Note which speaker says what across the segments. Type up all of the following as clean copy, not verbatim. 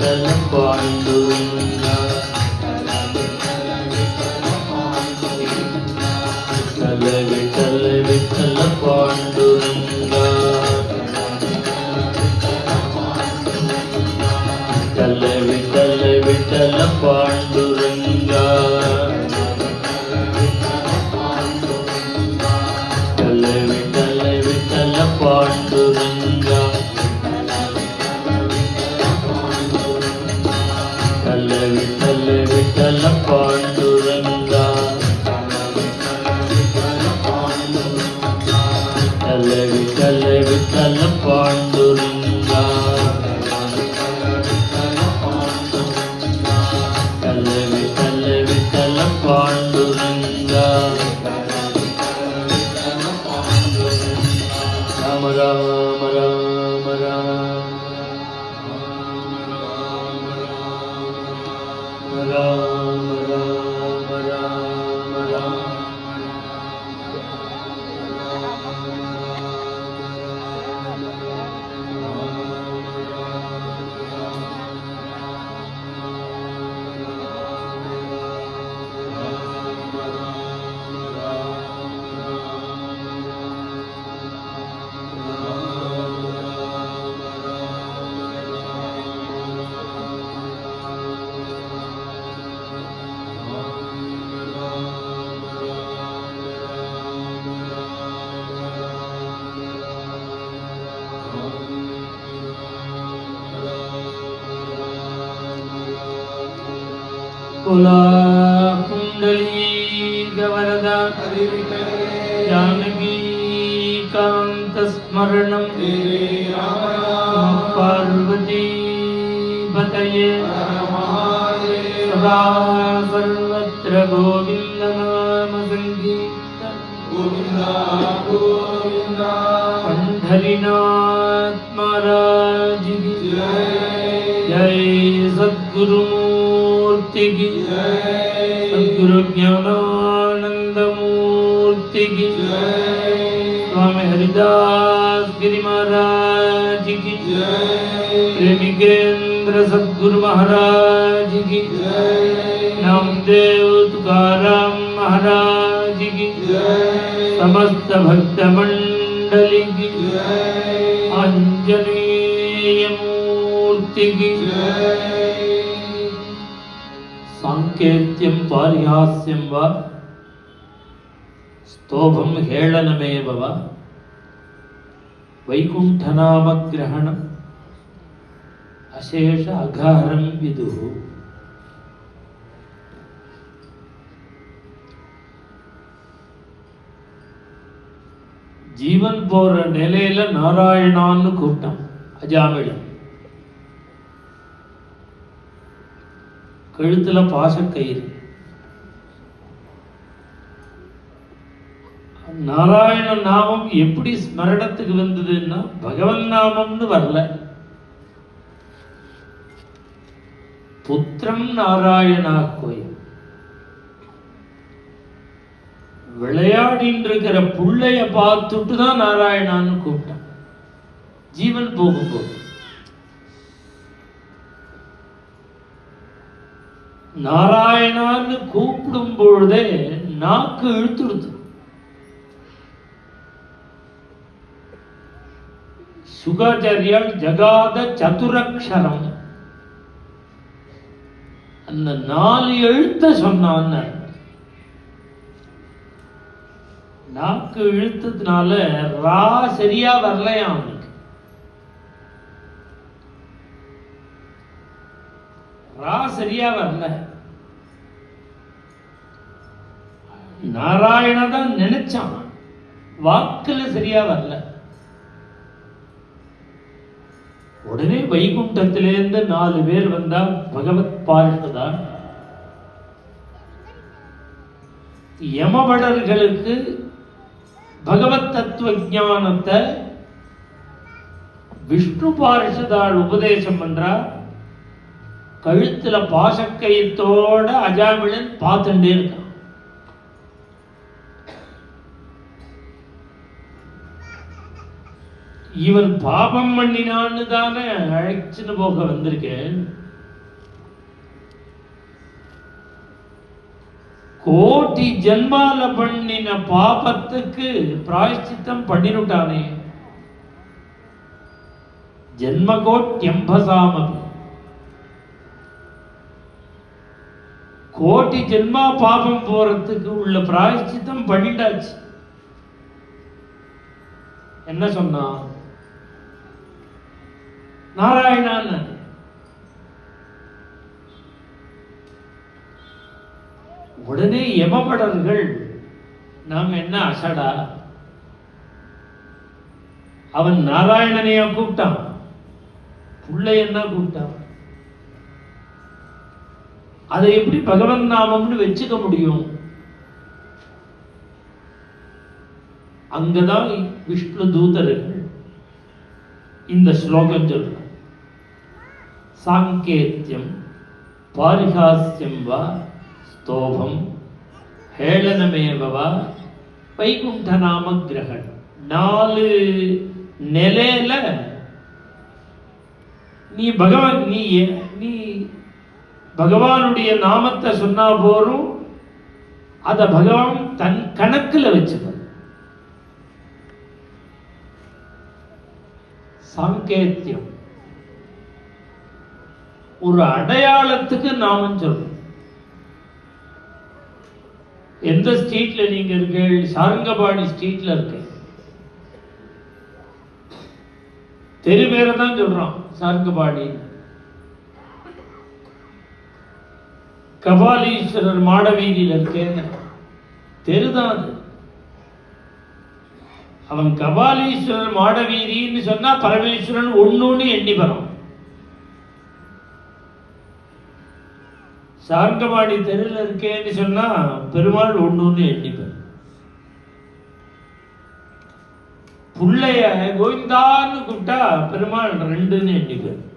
Speaker 1: விட்டல பாண்டுரங்கா விட்டல விட்டல பாண்டுரங்கா விட்டல விட்டல பாண்டுரங்கா விட்டல விட்டல பாண்டுரங்கா விட்டல விட்டல பாண்டுரங்கா விட்டல விட்டல பாண்டுரங்கா விட்டல விட்டல பாண்டுரங்கா ராம ராம ராம ராம ராம ராம ராம ராம कुंडली गवरदा जानकी कांत स्मरणं पार्वती पतये सदा सर्वत्र गोविंद नाम संकीर्तन गोविंदा गोविंदा पंढरीनाथ महाराज की जय सद्गुरु मूर्ति की सद्गुरु ज्ञानानंद मूर्ति की स्वामी हरिदास गिरि महाराज की प्रेमिकेंद्र सद्गुरु महाराज की नामदेव तुकाराम महाराज की समस्त भक्त मंडली की आंजनेय मूर्ति की सांकेत्यं पारिहास्यं वा स्तोभं हेळनमेव वा वैकुण्ठनामग्रहणम् अशेष अघारं विदुः जीवन போற நிலையில நாராயணான்னு கூப்பிட்டான் அஜாமிழன். கழுத்துல பாசக்கயிறு. நாராயண நாமம் எப்படி ஸ்மரணத்துக்கு வந்ததுன்னா பகவன் நாமம்னு வரல. புத்திரம் நாராயணா கோயில் விளையாடின்னு இருக்கிற புள்ளைய பார்த்துட்டு தான் நாராயணான்னு கூப்பிட்டான். ஜீவன் போகும்போது நாராயணான்னு கூப்பிடும் பொழுதே நாக்கு இழுத்துடுது. சுகாச்சாரியால் ஜகாத சதுரக்ஷரம் அந்த 4 எழுத்த சொன்னான். நாக்கு இழுத்ததுனால ரா சரியா வரலையா அவனுக்கு. ரா சரியா வரல. நாராயண தான் நினைச்சான், வாக்குல சரியா வரல. உடனே வைகுண்டத்திலிருந்து 4 பேர் வந்தா பகவத் பார்ஷதா. யமபடர்களுக்கு பகவத் தத்துவ ஞானத்தை விஷ்ணு பார்ஷதாள் உபதேசம் பண்றா. கழுத்துல பாசக்கயத்தோட அஜாமிழன் பார்த்துட்டே இருக்கான். இவன் பாபம் பண்ணினான்னு தானே அழைச்சுன்னு போக வந்திருக்கேன். கோட்டி ஜென்மால பண்ணின பாபத்துக்கு பிராயஷ்சித்தம் பண்ணினுட்டானே. ஜென்மகோட்யம்பசாமபி, கோட்டி ஜென்மா பாபம் போறதுக்கு உள்ள பிராயஷ்சித்தம் பண்ணிட்டாச்சு. என்ன சொன்னா? நாராயணான். உடனே யமபடர்கள், நாம் என்ன அசடா, அவன் நாராயணனையா கூப்பிட்டான், புள்ளை என்ன கூப்பிட்டான், அதை எப்படி பகவன் நாமம்னு வச்சுக்க முடியும்? அங்கதான் விஷ்ணு தூதர்கள் இந்த ஸ்லோகம் சொல்ற, சாங்கேத்தியம் பாரிகாஸ்யம் வா ஸ்தோபம் ஹேளனமேவா வைகுண்ட நாம கிரகணம். 4 நிலையில நீ பகவானுடைய நாமத்தை சொன்னா போரும், அத பகவான் தன் கணக்குல வச்சுக்க. சாங்கேத்தியம் ஒரு அடையாளத்துக்கு நாமம் சொல்றோம். எந்த ஸ்ட்ரீட்ல நீங்க இருக்க? சாரங்கபாணி ஸ்ட்ரீட்ல இருக்க. தெரு பேரை தான் சொல்றான் சாரங்கபாணி. கபாலீஸ்வரர் மாடவீதியில் இருக்கேன், தெருதான் அது. அவன் கபாலீஸ்வரர் மாடவீதின்னு சொன்னா பரமேஸ்வரன் ஒண்ணுன்னு எண்ணி வரும். சாரங்கபாணி தெருவில் இருக்கேன்னு சொன்னா பெருமாள் ஒண்ணுன்னு எண்ணி வரும். புள்ளைய கோவிந்தான்னு கூப்பிட்டா பெருமாள் 2ன்னு எண்ணி வரும்.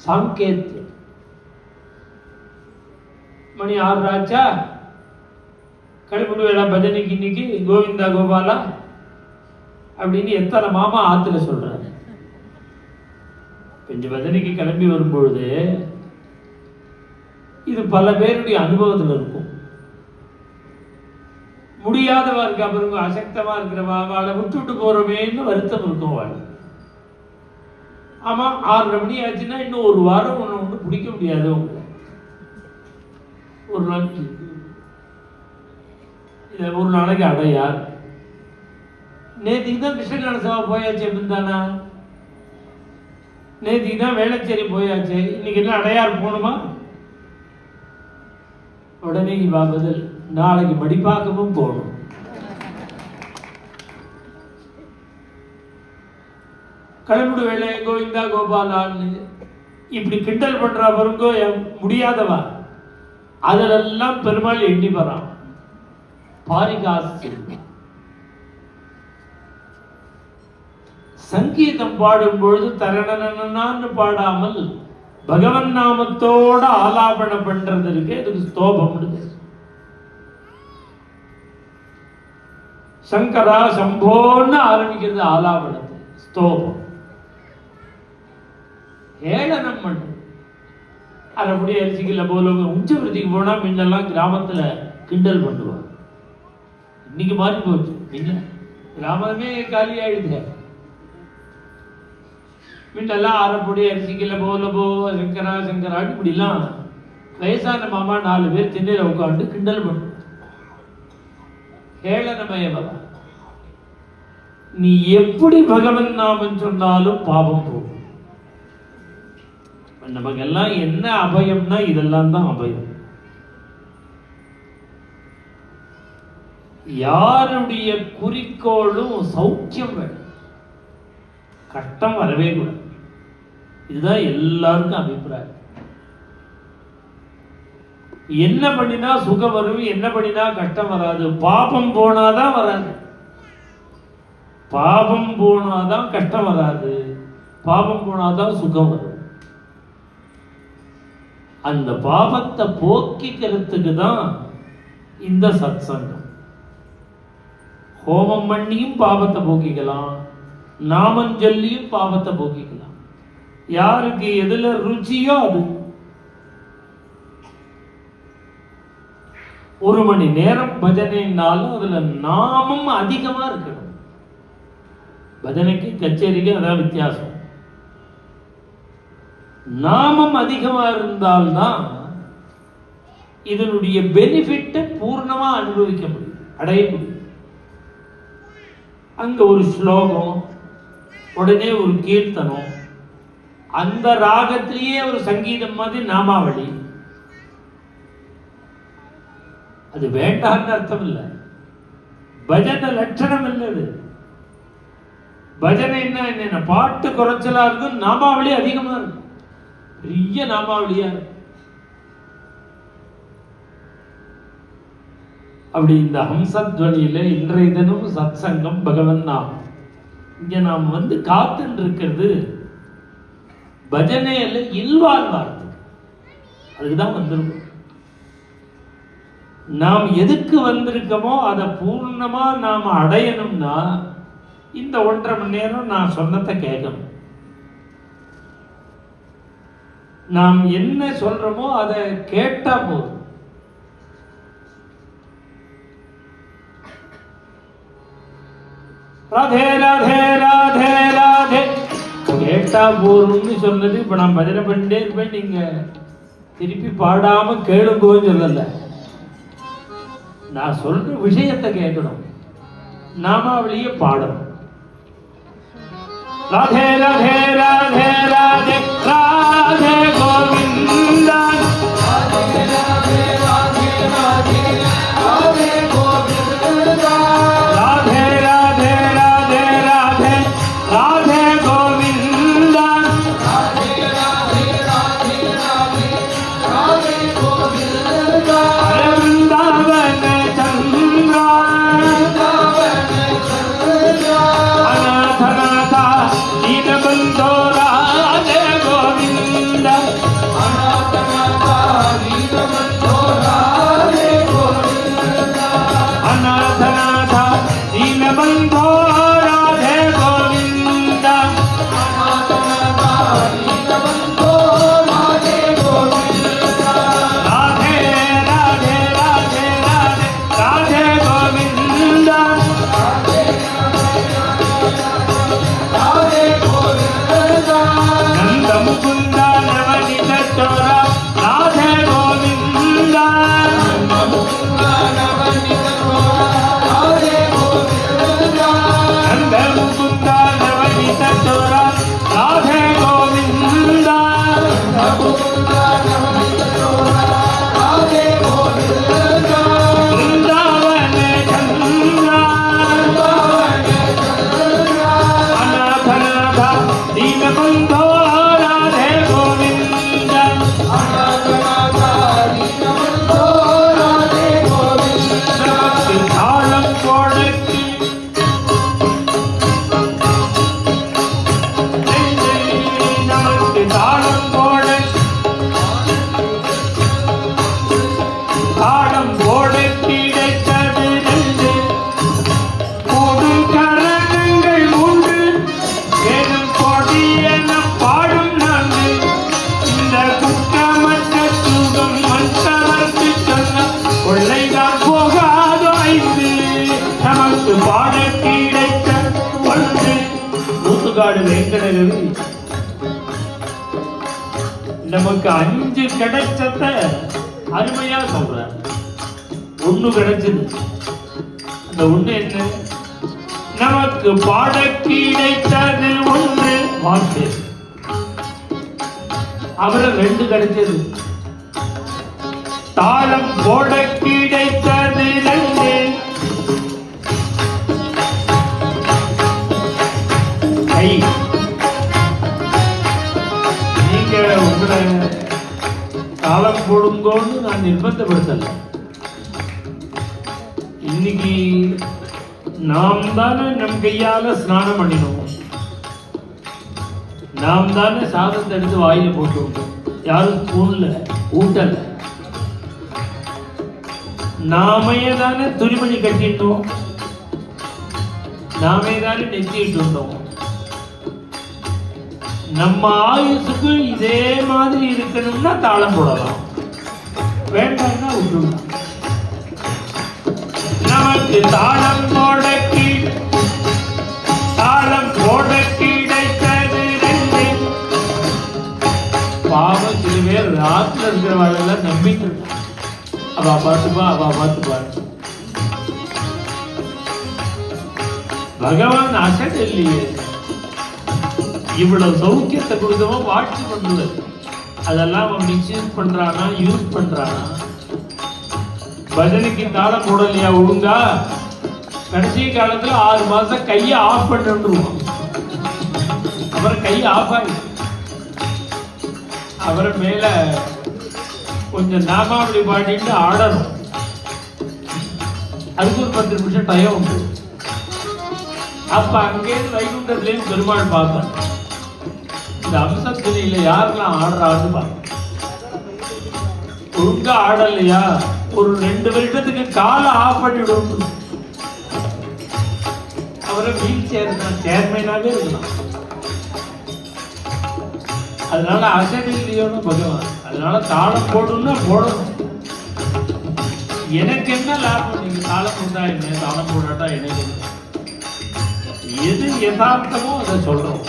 Speaker 1: சாங்கேத்தியம். மணி 6 ஆச்சா, கழிப்புடுவேடா பஜனைக்கு இன்னைக்கு கோவிந்தா கோபாலா அப்படின்னு எத்தனை மாமா ஆத்துல சொல்றாரு. கொஞ்சம் பஜனைக்கு கிளம்பி வரும்பொழுது இது பல பேருடைய அனுபவத்தில் இருக்கும். முடியாதவா இருக்கா பாருங்க, அசக்தமா இருக்கிறவா, அவளை விட்டுட்டு போறோமேன்னு வருத்தம் இருக்கும் வாழ். ஆமா, 6:30 மணி ஆச்சுன்னா இன்னும் ஒரு வாரம் ஒண்ணு பிடிக்க முடியாது உங்களை. ஒரு நாளைக்கு ஒரு நாளைக்கு அடையார். நேற்றுக்கு தான் கிருஷ்ணகான சபா போயாச்சு, எப்படிந்தானா? நேற்றுக்கு தான் வேளச்சேரி போயாச்சு, இன்னைக்கு என்ன அடையார் போகணுமா? உடனே வா பதில், நாளைக்கு மடிப்பாக்கமும் போகணும். கிளம்பிடு வேலை கோவிந்தா கோபாலான்னு இப்படி கிண்டல் பண்றா பாருங்கோ, முடியாதவா அதிலெல்லாம் பெருமாள் எண்ணி வரான். பாரிகாஸ்யம். சங்கீதம் பாடும் பொழுது தரணனன்னு பாடாமல் பகவன் நாமத்தோட ஆலாபனம் பண்றது இருக்கு, அதுக்கு ஸ்தோபம். சங்கரா சம்போன்னு ஆரம்பிக்கிறது ஆலாபனத்தை, ஸ்தோபம். ஏளனம் பண்றது. அது அப்படியே அரிசிக்கல போல உச்சவருத்திக்கு போனா முன்னெல்லாம் கிராமத்துல கிண்டல் பண்ணுவாங்க. இன்னைக்கு மாறி போச்சு, இல்ல கிராமமே காலி ஆயிடுது. முன்னெல்லாம் அரைப்பொடி அரிசிக்கல போல போ சங்கரா சங்கரா இப்படிலாம் வயசான மாமா 4 பேர் திண்ணையில உட்காந்து கிண்டல் பண்ணுவோம். கேளனமயவா, நீ எப்படி பகவன் நாமம் சொன்னாலும் பாவம் போகும். நமக்கெல்லாம் என்ன அபயம்னா இதெல்லாம் தான் அபயம். யாருடைய குறிக்கோளும் சௌக்கியம் வேணும், கஷ்டம் வரவே கூடாது. இதுதான் எல்லாருக்கும் அபிப்பிராயம். என்ன பண்ணினா சுகம் வரும், என்ன பண்ணினா கஷ்டம் வராது. பாபம் போனாதான் வராது, பாபம் போனாதான் கஷ்டம் வராது, பாபம் போனாதான் சுகம் வரும். அந்த பாபத்தை போக்கிக்கிறதுக்கு தான் இந்த சத்சங்கம். ஹோமம் பண்ணியும் பாபத்தை போக்கிக்கலாம், நாமம் சொல்லியும் பாபத்தை போக்கிக்கலாம். யாருக்கு எதுல ருச்சியோ அது. 1 மணி நேரம் பஜனைனாலும் அதுல நாமம் அதிகமா இருக்கணும். பஜனைக்கு கச்சேரிக்கு அதான் வித்தியாசம். நாமம் அதிகமா இருந்தால்தான் இதனுடைய பெனிஃபிட்டை பூர்ணமா அனுபவிக்க முடியும், அடைய முடியும். அங்க ஒரு ஸ்லோகம், உடனே ஒரு கீர்த்தனம், அந்த ராகத்திலேயே ஒரு சங்கீதம் மாதிரி நாமாவளி. அது வேண்டான்னு அர்த்தம் இல்லை, பஜனை லட்சணம் இல்லது. பஜனை என்ன, பாட்டு குறைச்சலா இருக்கும், நாமாவளி அதிகமா இருக்கும், பெரிய நாமாவளியா இருக்கும். அப்படி இந்த ஹம்சத்வனியில இன்றைய தினம் சத் சங்கம் பகவன் நாமம். இங்க நாம் காத்துன்னு இருக்கிறது பஜனையில இல்வாழ்வார்த்து, அதுக்குதான் வந்திருக்கோம். நாம் எதுக்கு வந்திருக்கோமோ அதை பூர்ணமா நாம் அடையணும்னா இந்த 1.5 மணி நேரம் நான் சொன்னதை கேட்கணும். நாம் என்ன சொல்றோமோ அதை கேட்டா போதும். ராதே ராதே ராதே ராதே கேட்டா போறோம்னு சொன்னது. இப்ப நான் பஜனை பண்ணிட்டே இருப்பேன், நீங்க திருப்பி பாடாம கேளுங்கோன்னு சொல்லல. நான் சொல்ற விஷயத்தை கேட்கணும், நாமாவளியை பாடணும். ராதே ராதே ராதே ராதே ராதே கோவிந்தா, ராதே ராதே ராதே ராதே ராதே கோவிந்தா, ராதே ராதே ராதே ராதே ராதே கோவிந்தா, ராதே ராதே ராதே ராதே ராதே கோவிந்தா, அருந்தாவன சந்திரா அநாதநாதா தீனபந்தோ ராதே கோவிந்த, அநாதநாதா தீனபந்தோ ராதே கோவிந்த, அநாதநாதா தீனபந்தோ ராதே கோவிந்த, அநாதநாதா தீனபந்தோ ராதே கோவிந்த, ராதே ராதே ராதே ராதே ராதே கோவிந்த, நந்த முகுந்த நவனித சோர ராதே கோவிந்த, நந்த முகுந்த நவனித சோர ராதே கோவிந்த, நந்த முகுந்த நவனித சோர ராதே கோவிந்த, நந்த முகுந்த நவனித சோர ராதே கோவிந்த, பிருந்தாவன சந்திரா அநாதநாதா தீனபந்தோ ராதே கோவிந்த, அநாதநாதா தீனபந்தோ ராதே கோவிந்த, நமக்கு தாளம் கொடுத்து நமக்கு தாளம் கொடுத்து தாளம் கொடுத்திடைத்தது நெஞ்சு, கூடும் கரணங்கள் உண்டு வேணும் கொடியென பாடும் நான்கு, இந்த குற்றமற்ற சுகம் மற்றவர்க்கு சொன்ன கொள்ளைதான் போகாதோ ஐந்து, நமக்கு பாட கிடைத்த ஒன்று. ஊத்துக்காடு வெங்கடகவி நமக்கு 5 கிடைச்சத அருமையா சொல்ற. 1 கிடைச்சது, அந்த 1 என்ன? நமக்கு பாட கிடைத்தது 1 வார்த்தை. அவரை 2 கிடைச்சது, தாளம் போட கிடைத்தது 2, கை. நீங்க உங்களை தாளம் போடுங்கன்னு நான் நிர்பந்தப்படுத்தல. இன்னைக்கு நாம் தானே நம் கையால ஸ்நானம் பண்ணினோம், நாம் தானே சாதத்தை எடுத்து வாயில போட்டு விட்டோம், யாரும் ஸ்பூன்ல ஊட்டல. நாமே தானே துணிமணி கட்டிட்டோம், நாமே தானே நெத்திட்டு வந்தோம். நம்ம ஆயுசுக்கு இதே மாதிரி இருக்கணும்னா தாளம் போடலாம், வேண்டாம்னா விட்டுடலாம். நமக்கு தாளம் போடக்கி தாளம் போட கிடைத்தது ரெண்டு. பாவம் சில பேர் ராத்துல இருக்கிறவர்கள் நம்பிட்டு அவ பார்த்துப்பா அவ பார்த்துப்பா. பகவான் அசட் இல்லையே, இவ்வளவு சௌக்கியத்தை கொடுத்தவன் வாட்சி பண்றது, அதெல்லாம் அவன் மிஸ்யூஸ் பண்றானா யூஸ் பண்றானா? பஜனைக்கு தாளம் போடலையா ஒழுங்கா? கடைசி காலத்துல 6 மாசம் கையை ஆஃப் பண்ணிருவான். அப்புறம் கை ஆஃப் ஆகி அப்புறம் மேல கொஞ்சம் நாமாவளி பாடிட்டு ஆடணும். அதுக்கு ஒரு 10 நிமிஷம் டைம் உண்டு. அப்ப அங்கேயிருந்து வைகுண்டத்துலேயும் பெருமாள் பார்ப்பேன். இந்த அம்சத்தில யாரெல்லாம் ஆடுறான்னு பார்ப்பேன். ஒழுங்கா ஆடலையா ஒரு 2 வருஷத்துக்கு காலை ஆஃப் பண்ணிவிடும். அவரை வீல் சேர்மேனாவே இருக்கலாம். அதனால அசட் இல்லையோன்னு பகவான். அதனால தாளம் போடணும்னா போடணும். எனக்கு என்ன லாபம்? நீங்க தாளம் போட்டா என்ன, தாளம் போடாட்டா எனக்கு எது யதார்த்தமோ அதை சொல்றோம்.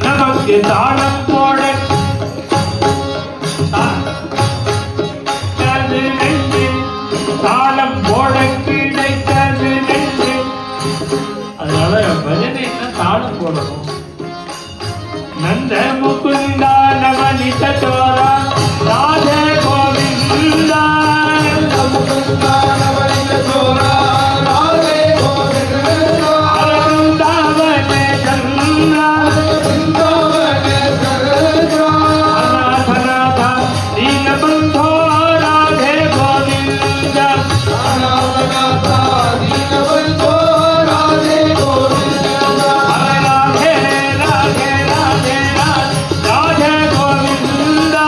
Speaker 1: நமக்கு தாளம் போட தாளம் போட கிடைத்தது ரெண்டு. அதனால பஜனை என்ன தாளம் போடணும். நந்த முகுந்தா நவனித சோரா ராதே கோவிந்தா முகுந்தா நவனித சோரா ராதே கோவிந்தா அருந்தாவனே சன்னா அருந்தாவனே சன்னா அநாதநாதா தீனபந்தோ ராதே கோவிந்தா அநாதநாதா தீனபந்தோ ராதே கோவிந்தா ராதே ராதே ராதே ராதே கோவிந்தா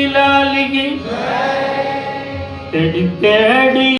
Speaker 1: लाल की तेरी तेरी